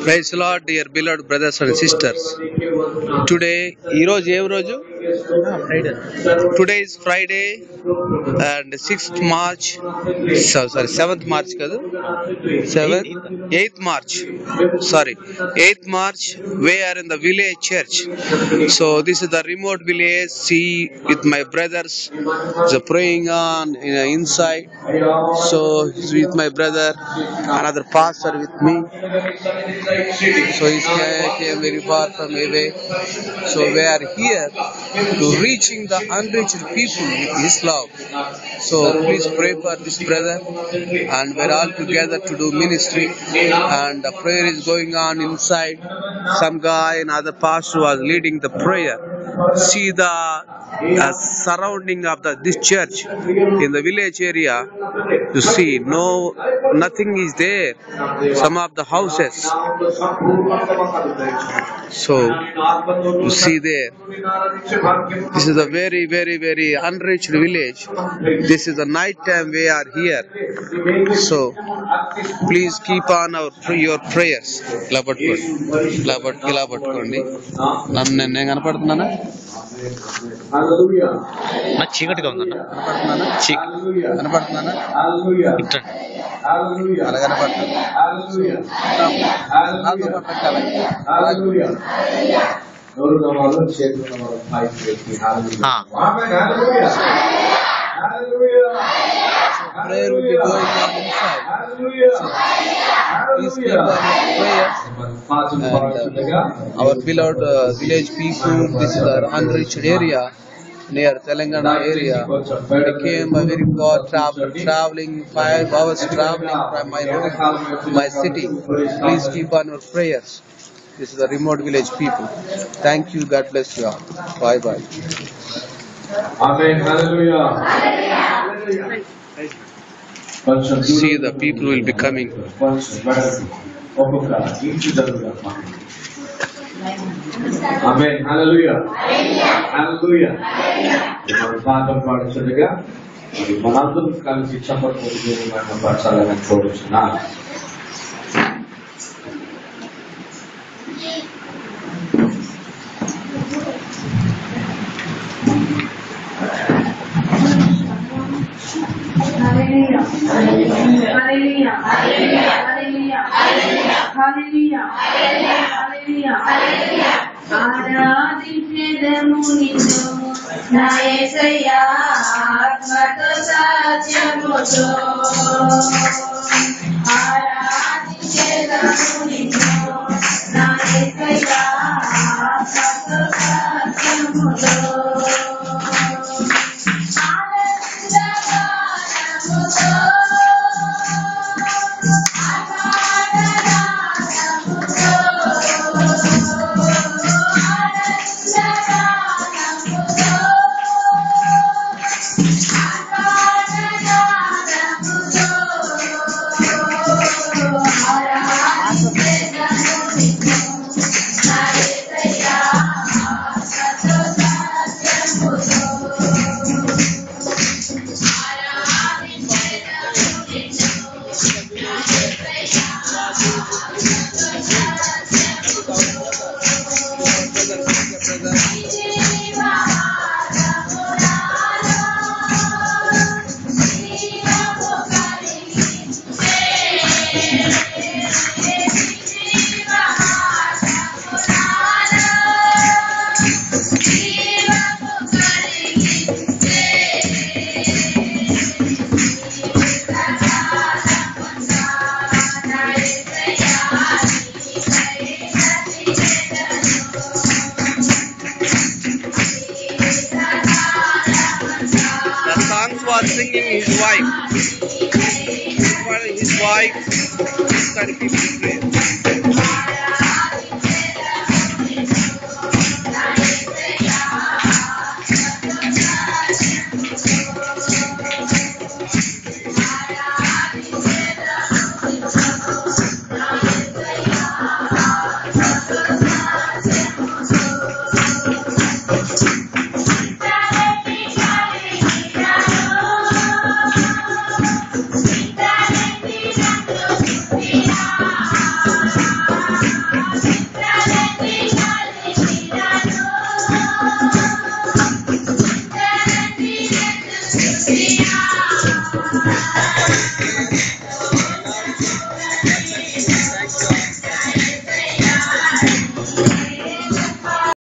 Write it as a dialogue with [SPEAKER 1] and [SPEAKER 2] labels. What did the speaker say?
[SPEAKER 1] Praise the Lord, dear beloved brothers and sisters. Today, Today is Friday and 6th March. 7th March, 8th March. 8th March. We are in the village church. So this is the remote village. See, with my brothers, the praying on inside. So with my brother, another pastor with me. So he came very far from away. So we are here to reaching the unreached people with His love. So please pray for this brother, and we're all together to do ministry. And the prayer is going on inside. Some guy and other pastor was leading the prayer. See the surrounding of this church in the village area. You see, nothing is there. Some of the houses. So you see there. This is a very, very, very unreached village. This is the night time we are here. So please keep on your prayers.
[SPEAKER 2] నాకు చీకటిగా ఉందన్న
[SPEAKER 1] కనపడుతున్నానా prayer will be going on inside. Please keep on prayers. And our beloved village people, this is our unreached area near Telangana area. We came a very far traveling 5 hours traveling from my city. Please keep on your prayers. This is the remote village people. Thank you. God bless you all. Bye bye.
[SPEAKER 3] Amen. Hallelujah.
[SPEAKER 1] See, the people will be coming.
[SPEAKER 3] Amen. Hallelujah. Hallelujah. పాఠం పాడుతుండగా మనందరం కలిసి చప్పట్లు పరచాలని కోరుచున్నాను.
[SPEAKER 4] Hallelujah. Hallelujah. Hallelujah. Hallelujah. Hallelujah. ఆరాధించెదము నిన్ను నా యేసయ్యా ఆత్మతో సత్యముతో ఆరాధించెదము నిన్ను నా యేసయ్యా ఆత్మతో సత్యముతో
[SPEAKER 1] Singing his wife. His wife, this kind of people pray.
[SPEAKER 4] Yeah. స్తుతియాలి